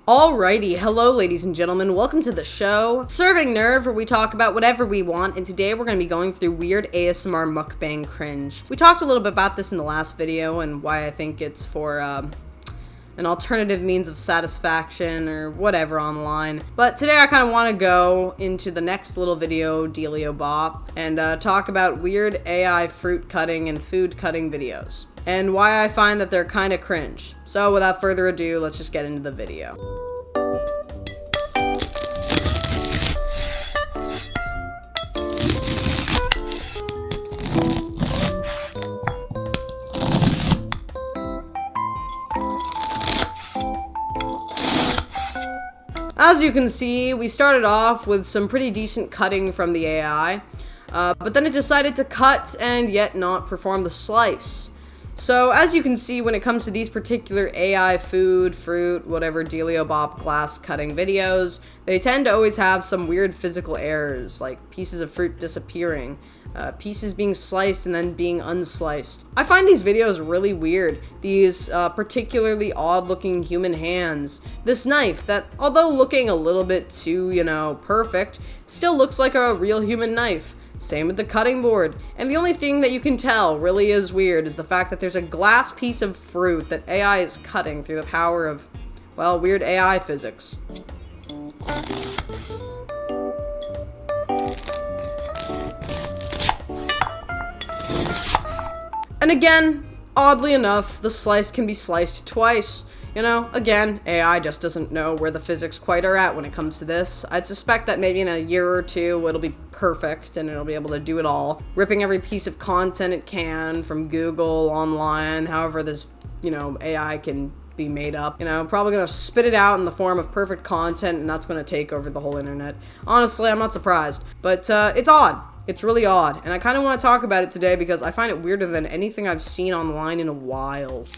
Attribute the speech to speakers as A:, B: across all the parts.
A: Alrighty, hello ladies and gentlemen, welcome to the show, Serving Nerve, where we talk about whatever we want, and today we're going to be going through weird ASMR mukbang cringe. We talked a little bit about this in the last video and why I think it's for an alternative means of satisfaction or whatever online. But today I kind of want to go into the next little video, Dealio Bop, and talk about weird AI fruit cutting and food cutting videos, and why I find that they're kind of cringe. So without further ado, let's just get into the video. As you can see, we started off with some pretty decent cutting from the AI, but then it decided to cut and yet not perform the slice. So as you can see, when it comes to these particular AI food, fruit, whatever Dealio Bop glass cutting videos, they tend to always have some weird physical errors, like pieces of fruit disappearing, pieces being sliced and then being unsliced. I find these videos really weird. These particularly odd-looking human hands. This knife that, although looking a little bit too, perfect, still looks like a real human knife. Same with the cutting board. And the only thing that you can tell really is weird is the fact that there's a glass piece of fruit that AI is cutting through the power of, well, weird AI physics. And again, oddly enough, the slice can be sliced twice. Again, AI just doesn't know where the physics quite are at when it comes to this. I'd suspect that maybe in a year or two, it'll be perfect and it'll be able to do it all. Ripping every piece of content it can from Google, online, however this, AI can be made up. Probably gonna spit it out in the form of perfect content, and that's gonna take over the whole internet. Honestly, I'm not surprised, but it's odd. It's really odd, and I kind of want to talk about it today because I find it weirder than anything I've seen online in a while.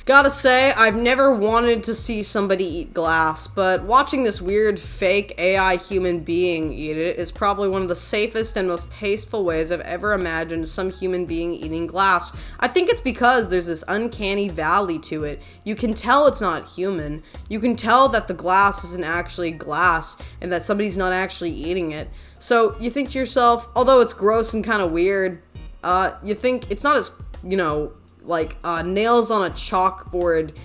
A: Gotta say, I've never wanted to see somebody eat glass, but watching this weird fake AI human being eat it is probably one of the safest and most tasteful ways I've ever imagined some human being eating glass. I think it's because there's this uncanny valley to it. You can tell it's not human. You can tell that the glass isn't actually glass and that somebody's not actually eating it. So you think to yourself, although it's gross and kind of weird, you think it's not as, like nails on a chalkboard,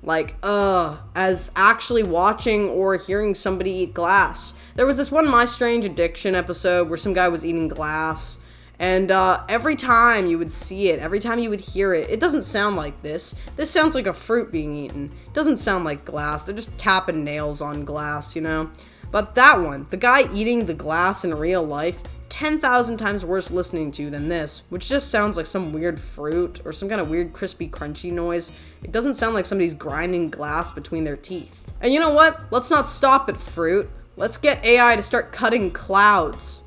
A: as actually watching or hearing somebody eat glass. There was this one My Strange Addiction episode where some guy was eating glass, and every time you would see it, every time you would hear it, it doesn't sound like this. This sounds like a fruit being eaten. It doesn't sound like glass. They're just tapping nails on glass, But that one, the guy eating the glass in real life, 10,000 times worse listening to than this, which just sounds like some weird fruit or some kind of weird crispy crunchy noise. It doesn't sound like somebody's grinding glass between their teeth. And you know what? Let's not stop at fruit. Let's get AI to start cutting clouds.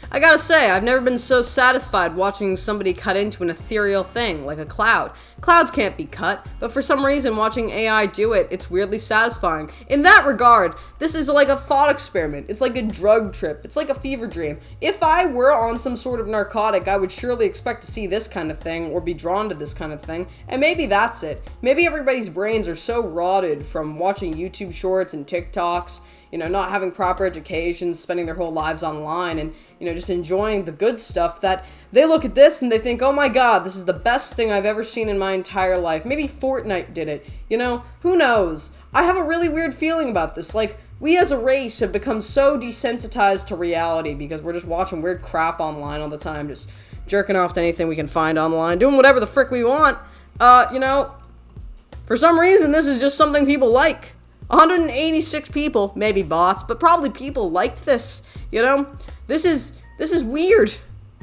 A: I gotta say, I've never been so satisfied watching somebody cut into an ethereal thing, like a cloud. Clouds can't be cut, but for some reason watching AI do it, it's weirdly satisfying. In that regard, this is like a thought experiment. It's like a drug trip. It's like a fever dream. If I were on some sort of narcotic, I would surely expect to see this kind of thing or be drawn to this kind of thing, and maybe that's it. Maybe everybody's brains are so rotted from watching YouTube shorts and TikToks, not having proper education, spending their whole lives online, and, just enjoying the good stuff, that they look at this and they think, oh my god, this is the best thing I've ever seen in my entire life. Maybe Fortnite did it. Who knows? I have a really weird feeling about this. Like, we as a race have become so desensitized to reality because we're just watching weird crap online all the time, just jerking off to anything we can find online, doing whatever the frick we want. For some reason, this is just something people like. 186 people, maybe bots, but probably people liked this, you know? This is weird.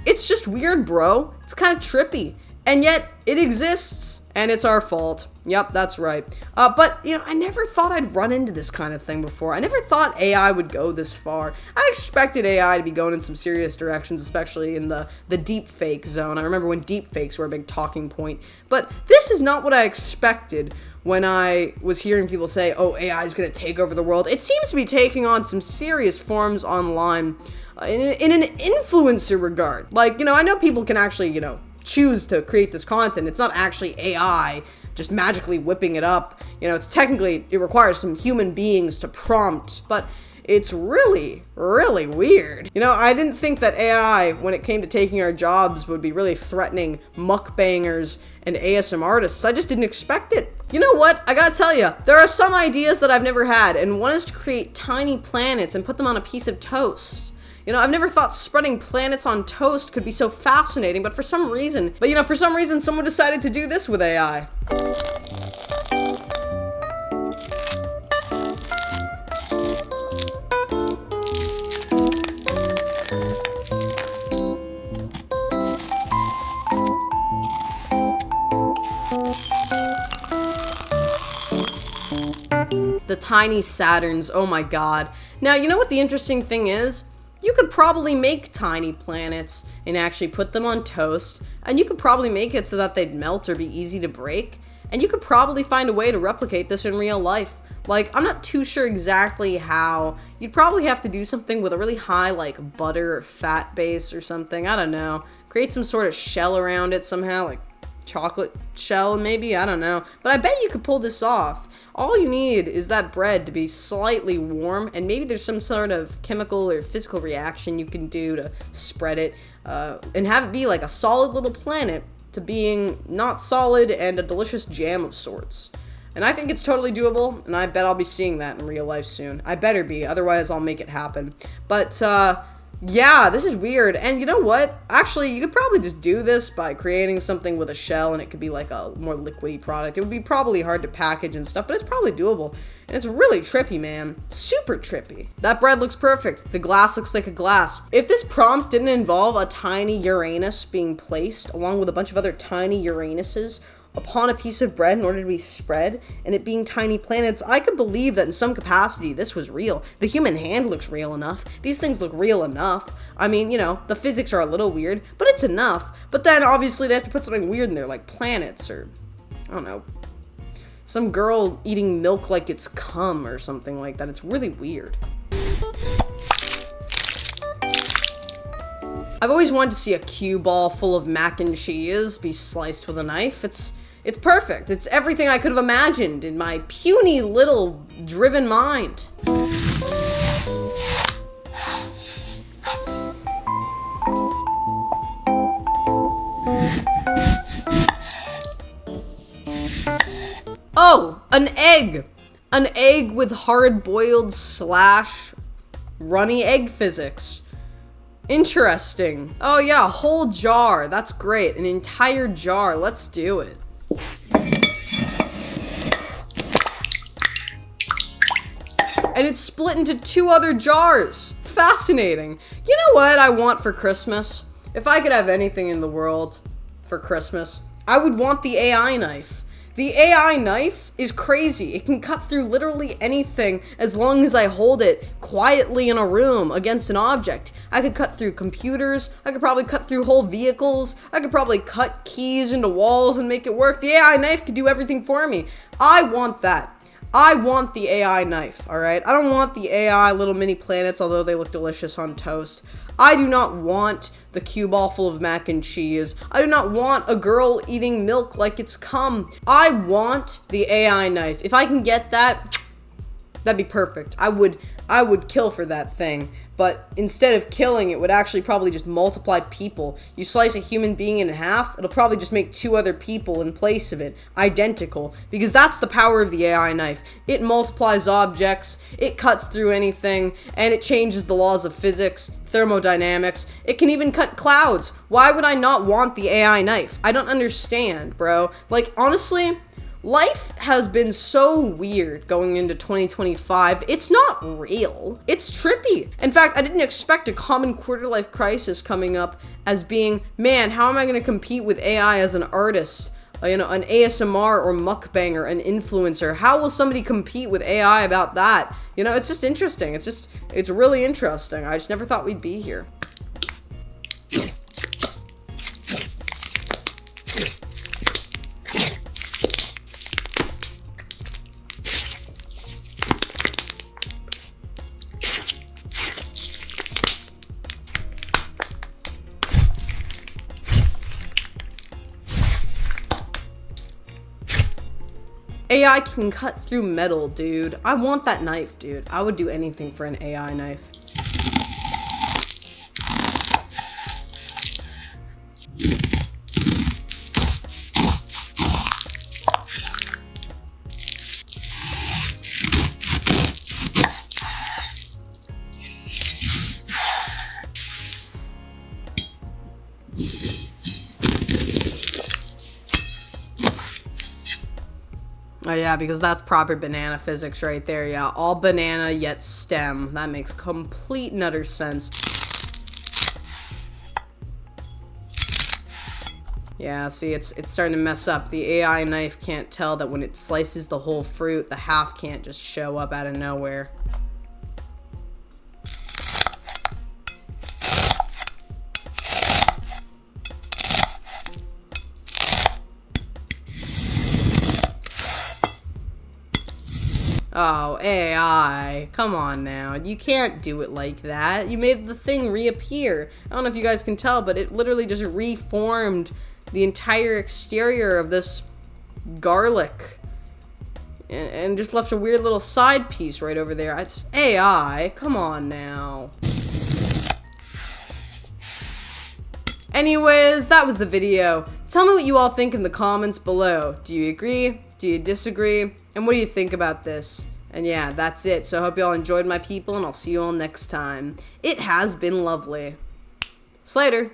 A: It's just weird, bro. It's kind of trippy. And yet, it exists. And it's our fault. Yep, that's right. But, you know, I never thought I'd run into this kind of thing before. I never thought AI would go this far. I expected AI to be going in some serious directions, especially in the deep fake zone. I remember when deep fakes were a big talking point. But this is not what I expected when I was hearing people say, oh, AI is going to take over the world. It seems to be taking on some serious forms online in an influencer regard. Like, you know, I know people can actually, you know, choose to create this content. It's not actually AI just magically whipping it up. You know, it's technically, it requires some human beings to prompt, but it's really, really weird. You know, I didn't think that AI, when it came to taking our jobs, would be really threatening mukbangers and ASM artists. I just didn't expect it. You know what? I gotta tell you, there are some ideas that I've never had, and one is to create tiny planets and put them on a piece of toast. You know, I've never thought spreading planets on toast could be so fascinating, but for some reason, someone decided to do this with AI. The tiny Saturns, oh my god. Now, you know what the interesting thing is? You could probably make tiny planets and actually put them on toast, and you could probably make it so that they'd melt or be easy to break, and you could probably find a way to replicate this in real life. Like, I'm not too sure exactly how. You'd probably have to do something with a really high, like, butter or fat base or something. I don't know. Create some sort of shell around it somehow, like chocolate shell maybe, I don't know. But I bet you could pull this off. All you need is that bread to be slightly warm, and maybe there's some sort of chemical or physical reaction you can do to spread it, and have it be like a solid little planet to being not solid and a delicious jam of sorts. And I think it's totally doable, and I bet I'll be seeing that in real life soon. I better be, otherwise I'll make it happen. But, yeah, this is weird. And you know what? Actually, you could probably just do this by creating something with a shell, and it could be like a more liquidy product. It would be probably hard to package and stuff, but it's probably doable. And it's really trippy, man. Super trippy. That bread looks perfect. The glass looks like a glass. If this prompt didn't involve a tiny Uranus being placed along with a bunch of other tiny Uranuses upon a piece of bread in order to be spread, and it being tiny planets, I could believe that in some capacity this was real. The human hand looks real enough. These things look real enough. I mean, you know, the physics are a little weird, but it's enough. But then obviously they have to put something weird in there, like planets, or I don't know, some girl eating milk like it's cum or something like that. It's really weird. I've always wanted to see a cue ball full of mac and cheese be sliced with a knife. It's perfect. It's everything I could have imagined in my puny little driven mind. Oh, an egg! An egg with hard-boiled / runny egg physics. Interesting. Oh yeah, a whole jar. That's great. An entire jar. Let's do it. And it's split into 2 other jars. Fascinating. You know what I want for Christmas? If I could have anything in the world for Christmas, I would want the AI knife. The AI knife is crazy. It can cut through literally anything as long as I hold it quietly in a room against an object. I could cut through computers. I could probably cut through whole vehicles. I could probably cut keys into walls and make it work. The AI knife could do everything for me. I want that. I want the AI knife, alright? I don't want the AI little mini planets, although they look delicious on toast. I do not want the cue ball full of mac and cheese. I do not want a girl eating milk like it's cum. I want the AI knife. If I can get that, that'd be perfect. I would kill for that thing. But instead of killing, it would actually probably just multiply people. You slice a human being in half, it'll probably just make 2 other people in place of it, identical. Because that's the power of the AI knife. It multiplies objects, it cuts through anything, and it changes the laws of physics, thermodynamics. It can even cut clouds. Why would I not want the AI knife? I don't understand, bro. Like, honestly, Life has been so weird going into 2025. It's not real. It's trippy. In fact, I didn't expect a common quarter-life crisis coming up as being, man, how am I going to compete with AI as an artist? An ASMR or mukbanger, an influencer. How will somebody compete with AI about that? It's just interesting. It's really interesting. I just never thought we'd be here. AI can cut through metal, dude. I want that knife, dude. I would do anything for an AI knife. Oh yeah, because that's proper banana physics right there, yeah. All banana, yet stem. That makes complete and utter sense. Yeah, see, it's starting to mess up. The AI knife can't tell that when it slices the whole fruit, the half can't just show up out of nowhere. Oh, AI. Come on now. You can't do it like that. You made the thing reappear. I don't know if you guys can tell, but it literally just reformed the entire exterior of this garlic. And just left a weird little side piece right over there. It's AI. Come on now. Anyways, that was the video. Tell me what you all think in the comments below. Do you agree? Do you disagree? And what do you think about this? And yeah, that's it. So I hope you all enjoyed, my people, and I'll see you all next time. It has been lovely. Slater.